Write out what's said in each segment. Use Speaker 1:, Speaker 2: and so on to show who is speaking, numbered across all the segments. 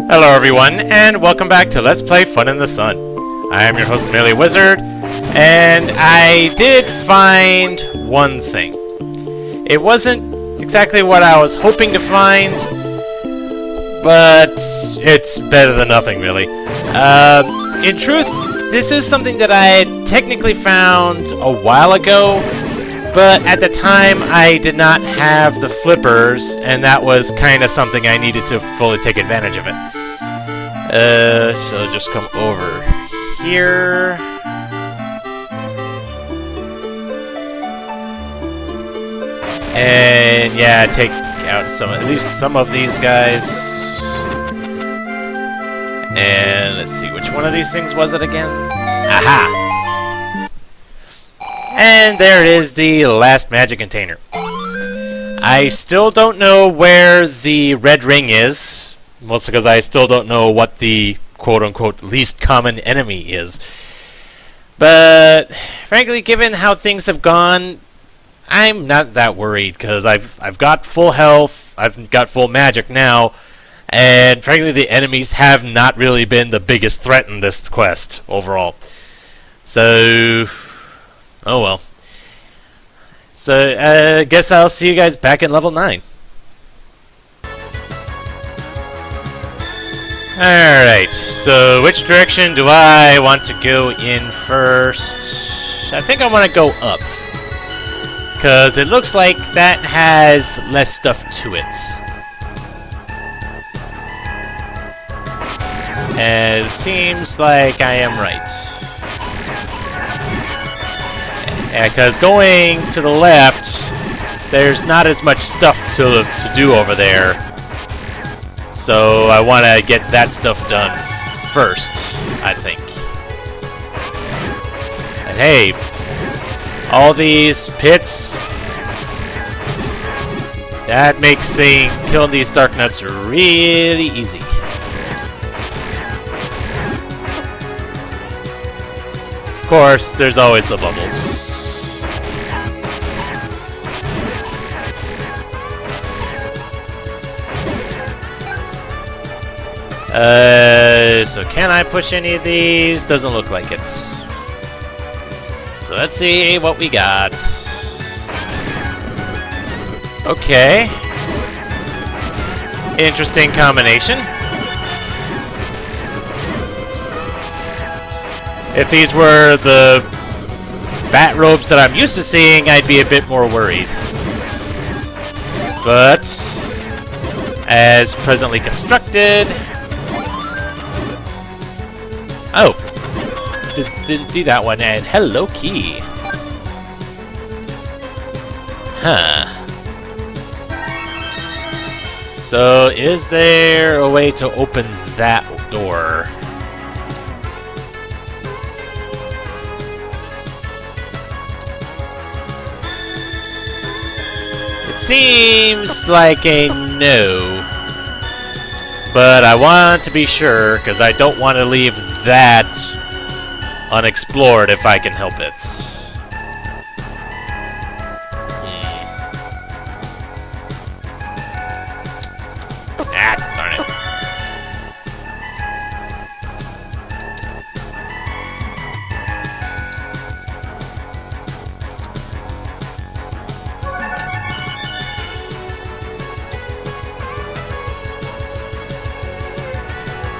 Speaker 1: Hello everyone, and welcome back to Let's Play Fun in the Sun. I am your host, MeleeWizard, and I did find one thing. It wasn't exactly what I was hoping to find, but it's better than nothing, really. In truth, this is something that I had technically found a while ago, but at the time I did not have the flippers, and that was kind of something I needed to fully take advantage of it. So just come over here. And yeah, take out at least some of these guys. And let's see, which one of these things was it again? Aha! And there it is, the last magic container. I still don't know where the red ring is. Mostly because I still don't know what the quote-unquote least common enemy is. But frankly, given how things have gone, I'm not that worried because I've got full health, I've got full magic now, and frankly the enemies have not really been the biggest threat in this quest overall. So, oh well. So I guess I'll see you guys back in level 9. Alright, so which direction do I want to go in first? I think I want to go up. Because it looks like that has less stuff to it. And it seems like I am right. Yeah, because going to the left, there's not as much stuff to do over there. So I want to get that stuff done first, I think. And hey, all these pits, that makes killing these dark nuts really easy. Of course, there's always the bubbles. So can I push any of these? Doesn't look like it. So let's see what we got. Okay. Interesting combination. If these were the bat robes that I'm used to seeing, I'd be a bit more worried. But as presently constructed... Oh, didn't see that one, and hello, key. Huh. So, is there a way to open that door? It seems like a no. But I want to be sure, because I don't want to leave that unexplored if I can help it. Ah, darn it.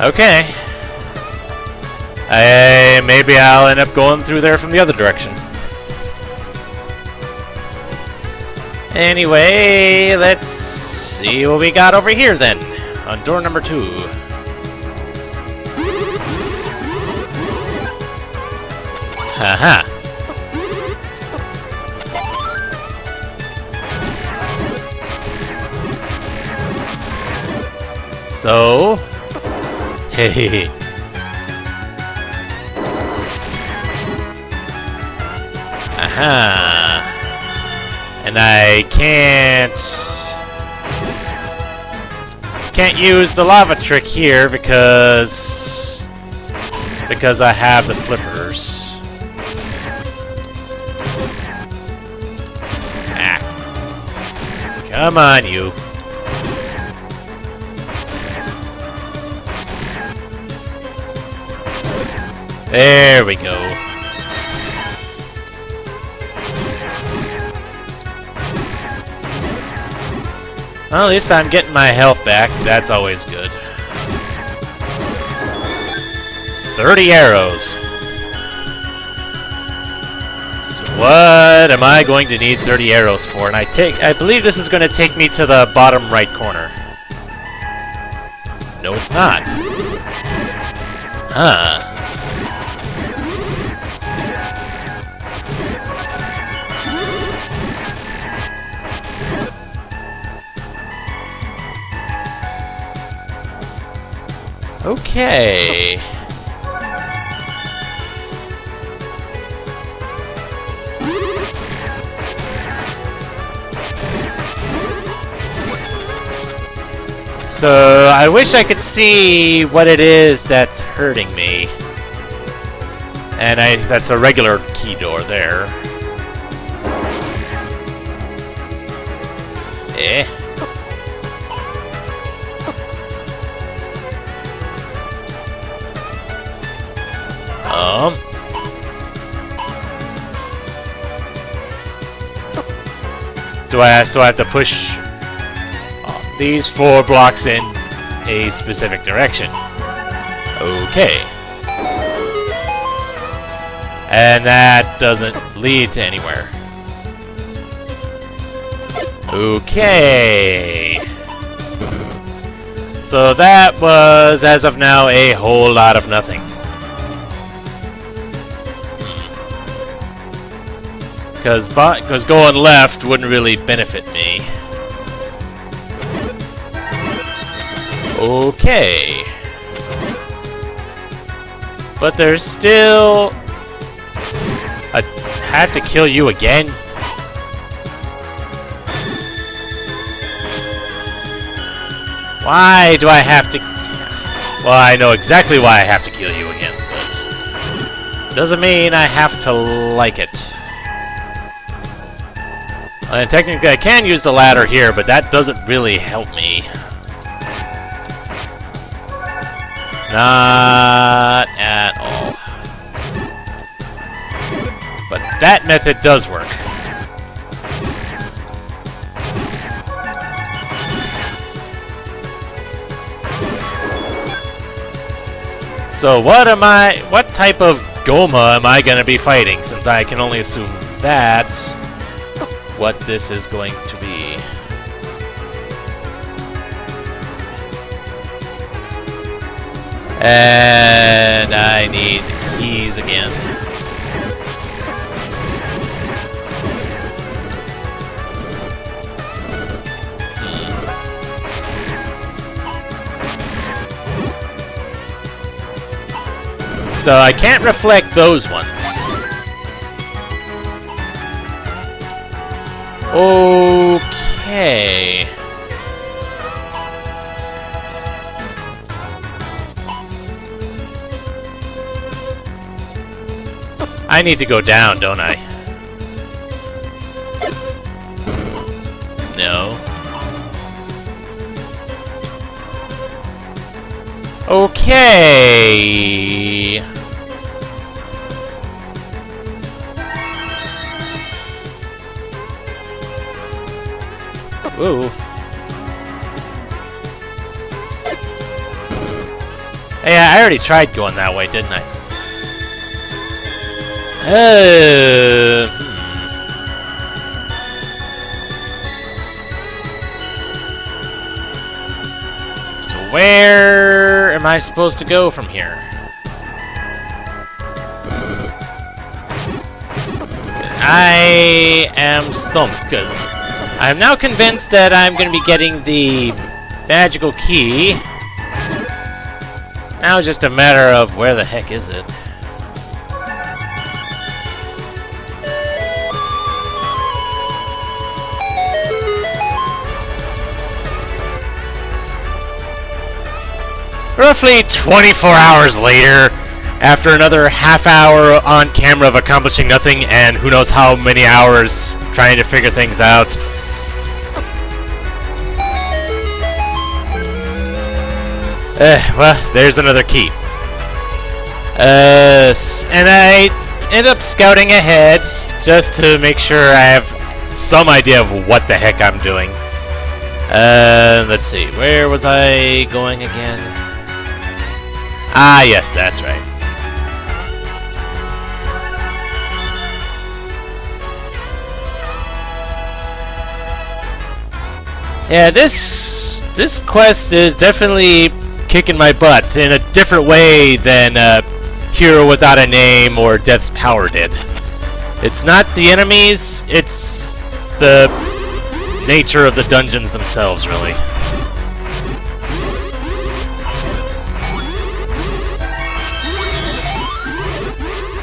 Speaker 1: Okay. Maybe I'll end up going through there from the other direction. Anyway, let's see what we got over here then, on door number 2. Haha. So, hey. Aha. And I can't use the lava trick here because I have the flippers. Ah. Come on, you. There we go. Well, at least I'm getting my health back. That's always good. 30 arrows. So what am I going to need 30 arrows for? And I believe this is going to take me to the bottom right corner. No, it's not. Huh. Okay. So, I wish I could see what it is that's hurting me. And that's a regular key door there. Eh. Do I have to push these 4 blocks in a specific direction? Okay. And that doesn't lead to anywhere. Okay. So that was, as of now, a whole lot of nothing. Because going left wouldn't really benefit me. Okay. But there's still... I have to kill you again? Why do I have to... Well, I know exactly why I have to kill you again, but... doesn't mean I have to like it. And technically I can use the ladder here, but that doesn't really help me. Not at all. But that method does work. So what type of Goma am I going to be fighting, since I can only assume that's what this is going to be. And I need the keys again. So I can't reflect those ones. Okay. I need to go down, don't I? No. Okay. Ooh. Yeah, I already tried going that way, didn't I? So where am I supposed to go from here? I am stumped, because I'm now convinced that I'm going to be getting the magical key. Now it's just a matter of where the heck is it? Roughly 24 hours later, after another half hour on camera of accomplishing nothing and who knows how many hours trying to figure things out. Well, there's another key. And I end up scouting ahead just to make sure I have some idea of what the heck I'm doing. Let's see, where was I going again? Ah, yes, that's right. Yeah, this quest is definitely kicking my butt in a different way than Hero Without a Name or Death's Power did. It's not the enemies, it's the nature of the dungeons themselves, really.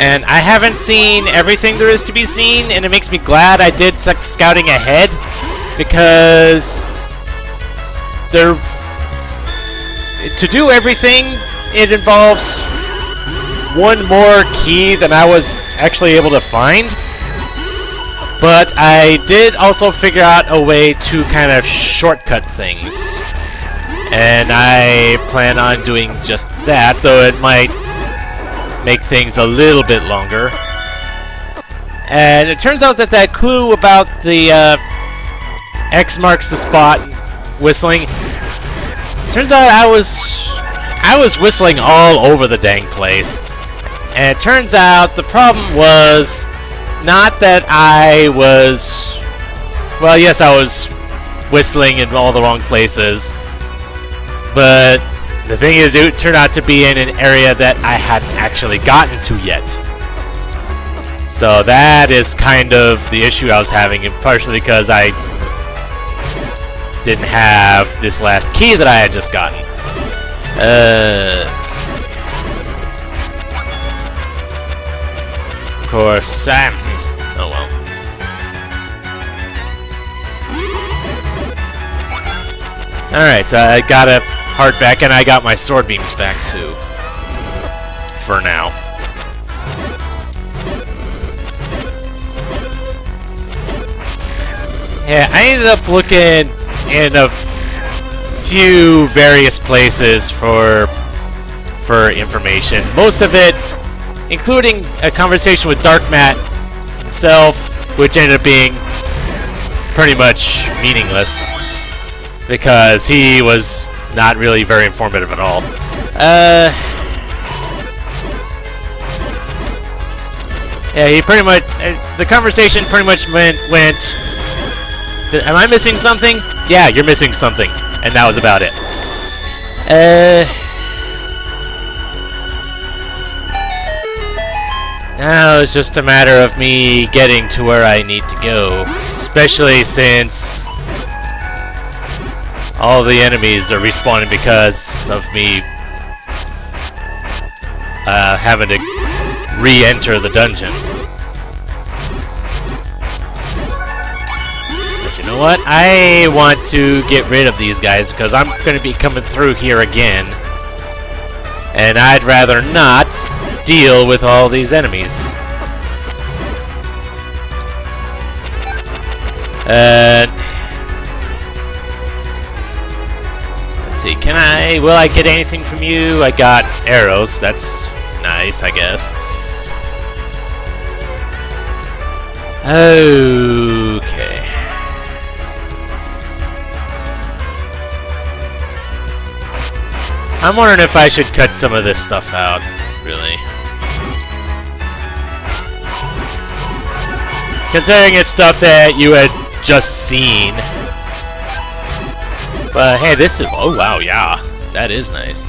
Speaker 1: And I haven't seen everything there is to be seen, and it makes me glad I did scouting ahead, because to do everything, it involves one more key than I was actually able to find. But I did also figure out a way to kind of shortcut things. And I plan on doing just that, though it might make things a little bit longer. And it turns out that that clue about the X marks the spot whistling, turns out I was whistling all over the dang place. And it turns out the problem was not that I was... Well, yes, I was whistling in all the wrong places. But the thing is, it turned out to be in an area that I hadn't actually gotten to yet. So that is kind of the issue I was having, and partially because I didn't have this last key that I had just gotten. Of course, oh well. Alright, so I got a heart back, and I got my sword beams back too. For now. Yeah, I ended up looking in a few various places for information. Most of it, including a conversation with Dark Matt himself, which ended up being pretty much meaningless because he was not really very informative at all. Yeah, he pretty much the conversation pretty much went. Am I missing something? Yeah, you're missing something, and that was about it. Now it's just a matter of me getting to where I need to go, especially since all the enemies are respawning because of me having to re-enter the dungeon. But you know what? I want to get rid of these guys because I'm going to be coming through here again, and I'd rather not deal with all these enemies. Let's see, will I get anything from you? I got arrows, that's nice, I guess. Okay. I'm wondering if I should cut some of this stuff out, really. Considering it's stuff that you had just seen. But hey, this is... Oh wow, yeah. That is nice.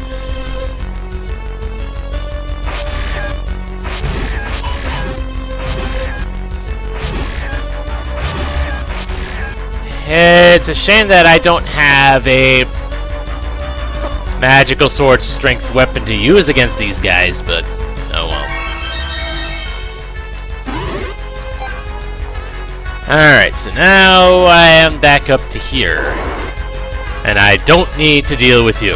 Speaker 1: It's a shame that I don't have a magical sword strength weapon to use against these guys, but oh well. Alright, so now I am back up to here. And I don't need to deal with you.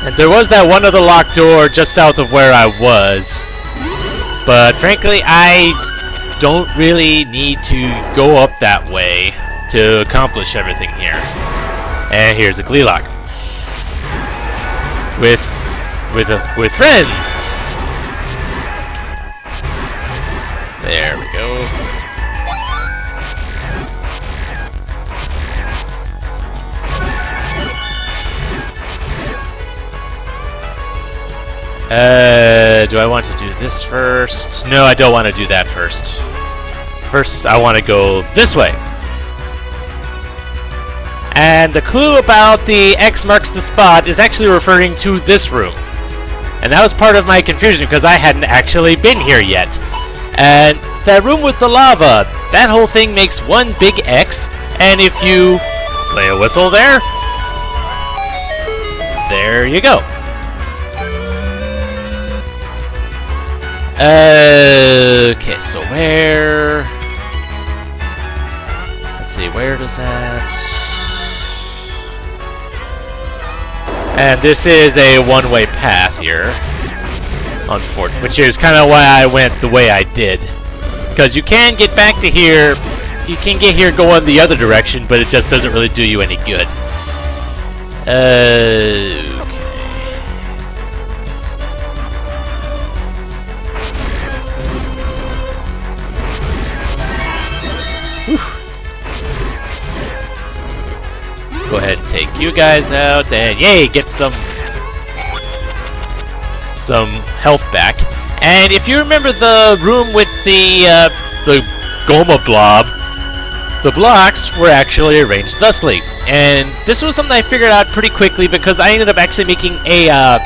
Speaker 1: And there was that one other locked door just south of where I was. But frankly, I don't really need to go up that way to accomplish everything here. And here's a Gleelock. with with friends. There we go. Do I want to do this first? No, I don't want to do that first. First, I want to go this way. And the clue about the X marks the spot is actually referring to this room. And that was part of my confusion because I hadn't actually been here yet. And that room with the lava, that whole thing makes one big X. And if you play a whistle there, there you go. Okay, so where... Let's see, where does that... And this is a one-way path here, which is kind of why I went the way I did. Because you can get back to here, you can get here going the other direction, but it just doesn't really do you any good. Okay. Go ahead and take you guys out, and yay, get some health back. And if you remember the room with the Goma blob, the blocks were actually arranged thusly. And this was something I figured out pretty quickly because I ended up actually making a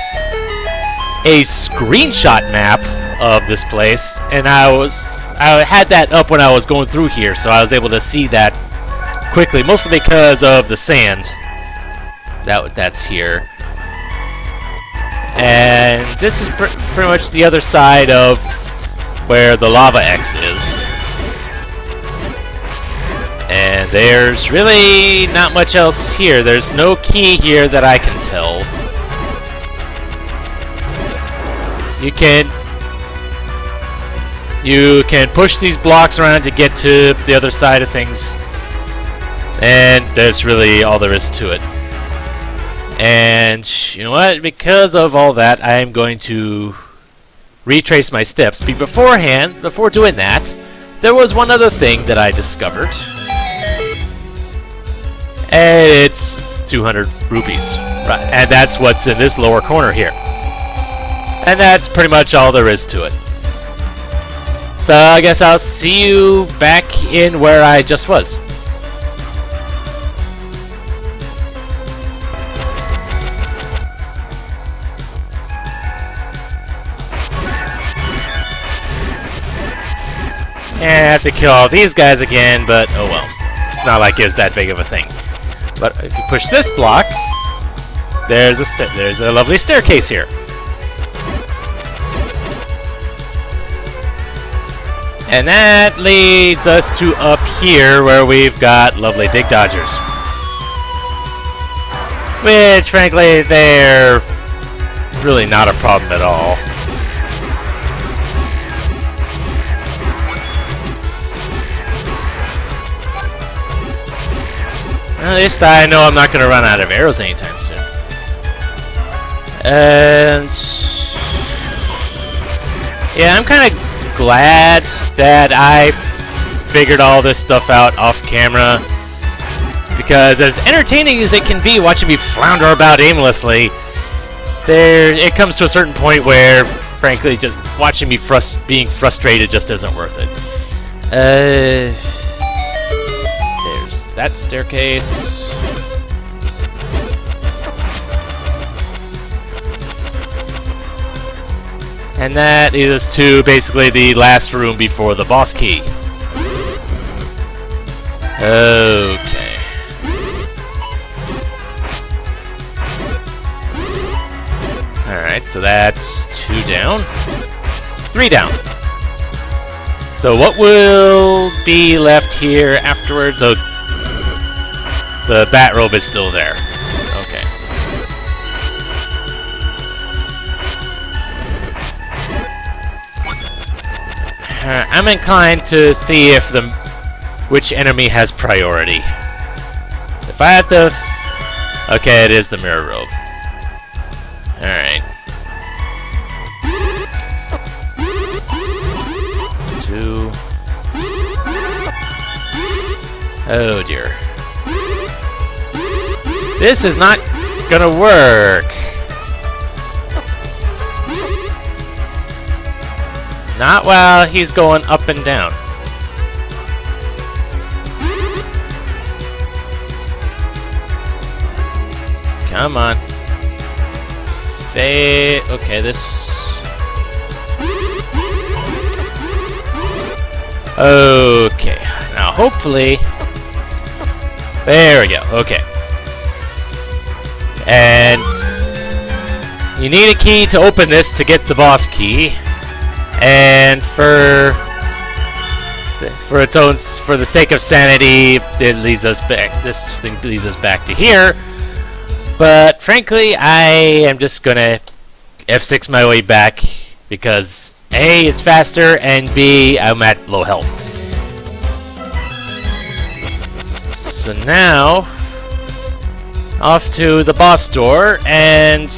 Speaker 1: screenshot map of this place, and I had that up when I was going through here, so I was able to see that quickly, mostly because of the sand that's here. And this is pretty much the other side of where the lava X is. And there's really not much else here. There's no key here that I can tell. You can push these blocks around to get to the other side of things. And that's really all there is to it. And you know what? Because of all that, I'm going to retrace my steps. But before doing that, there was one other thing that I discovered. And it's 200 rupees. Right, and that's what's in this lower corner here. And that's pretty much all there is to it. So I guess I'll see you back in where I just was. And I have to kill all these guys again, but oh well. It's not like it's that big of a thing. But if you push this block, there's a lovely staircase here. And that leads us to up here where we've got lovely dig dodgers. Which, frankly, they're really not a problem at all. At least I know I'm not going to run out of arrows anytime soon. And yeah, I'm kind of glad that I figured all this stuff out off camera, because as entertaining as it can be watching me flounder about aimlessly, it comes to a certain point where, frankly, just watching me being frustrated just isn't worth it. There's that staircase. And that is to basically the last room before the boss key. Okay. Alright, so that's 2 down. 3 down. So what will be left here afterwards? Oh, the bat robe is still there. Okay. I'm inclined to see if which enemy has priority. If I had to... Okay, it is the mirror robe. Alright. 2. Oh dear. This is not gonna work. Not while he's going up and down. Come on. Okay, this... Okay. Now, hopefully... There we go. Okay. And... You need a key to open this to get the boss key. And for the sake of sanity, it leads us back. This thing leads us back to here. But frankly, I am just gonna F6 my way back because A, it's faster, and B, I'm at low health. So now, off to the boss door, and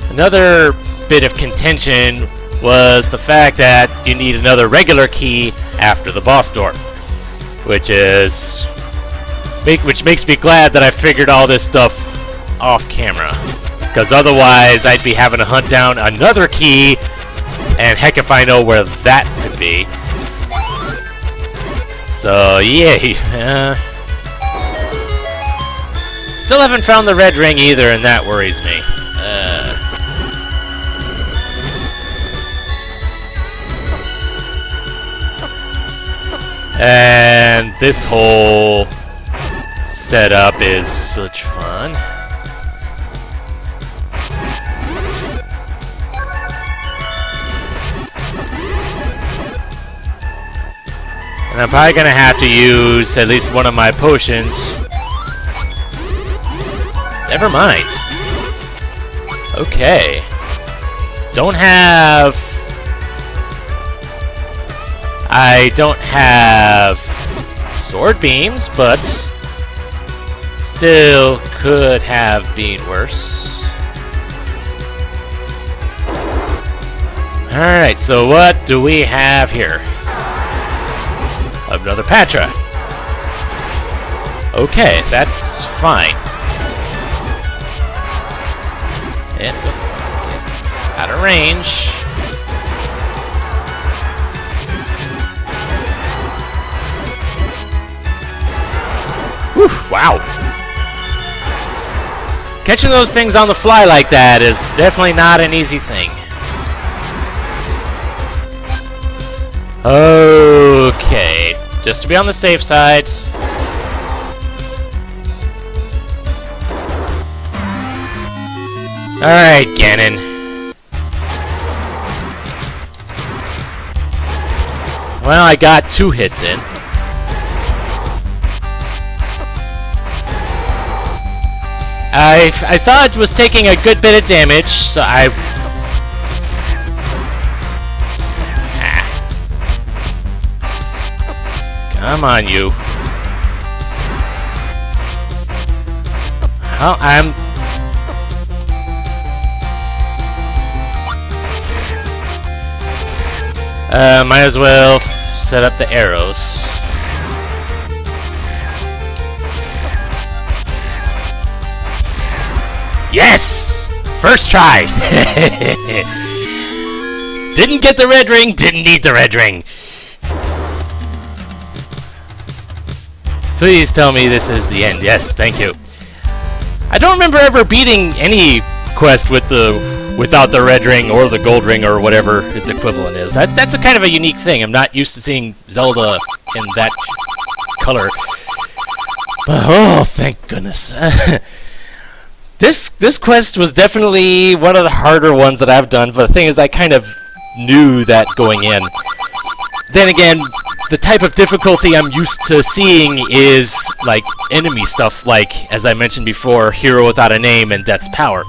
Speaker 1: another bit of contention was the fact that you need another regular key after the boss door, which makes me glad that I figured all this stuff off camera, because otherwise I'd be having to hunt down another key, and heck if I know where that could be. So yay. Still haven't found the red ring either, and that worries me. And this whole setup is such fun. And I'm probably gonna have to use at least one of my potions. Never mind. Okay. I don't have sword beams, but still could have been worse. Alright, so what do we have here? Another Patra. Okay, that's fine. And out of range. Whew, wow. Catching those things on the fly like that is definitely not an easy thing. Okay, just to be on the safe side. Alright, Ganon. Well, I got 2 hits in. I saw it was taking a good bit of damage, so I... Come on, you. Well, might as well set up the arrows. Yes! First try! Didn't get the red ring, didn't need the red ring. Please tell me this is the end. Yes, thank you. I don't remember ever beating any quest without the red ring or the gold ring or whatever its equivalent is. That's a kind of a unique thing. I'm not used to seeing Zelda in that color. But, oh, thank goodness. This quest was definitely one of the harder ones that I've done, but the thing is I kind of knew that going in. Then again, the type of difficulty I'm used to seeing is like enemy stuff like, as I mentioned before, Hero Without a Name and Death's Power.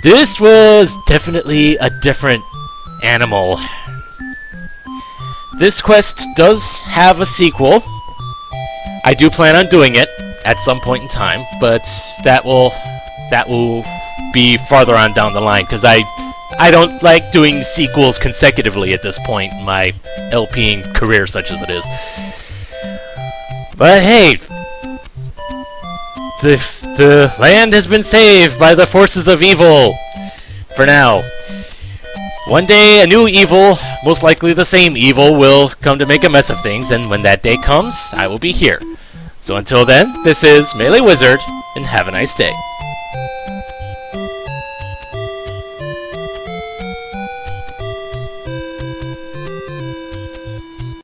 Speaker 1: This was definitely a different animal. This quest does have a sequel. I do plan on doing it at some point in time, but that will be farther on down the line, because I don't like doing sequels consecutively at this point in my LPing career, such as it is. But hey, the land has been saved by the forces of evil, for now. One day, a new evil, most likely the same evil, will come to make a mess of things, and when that day comes, I will be here. So until then, this is MeleeWizard, and have a nice day.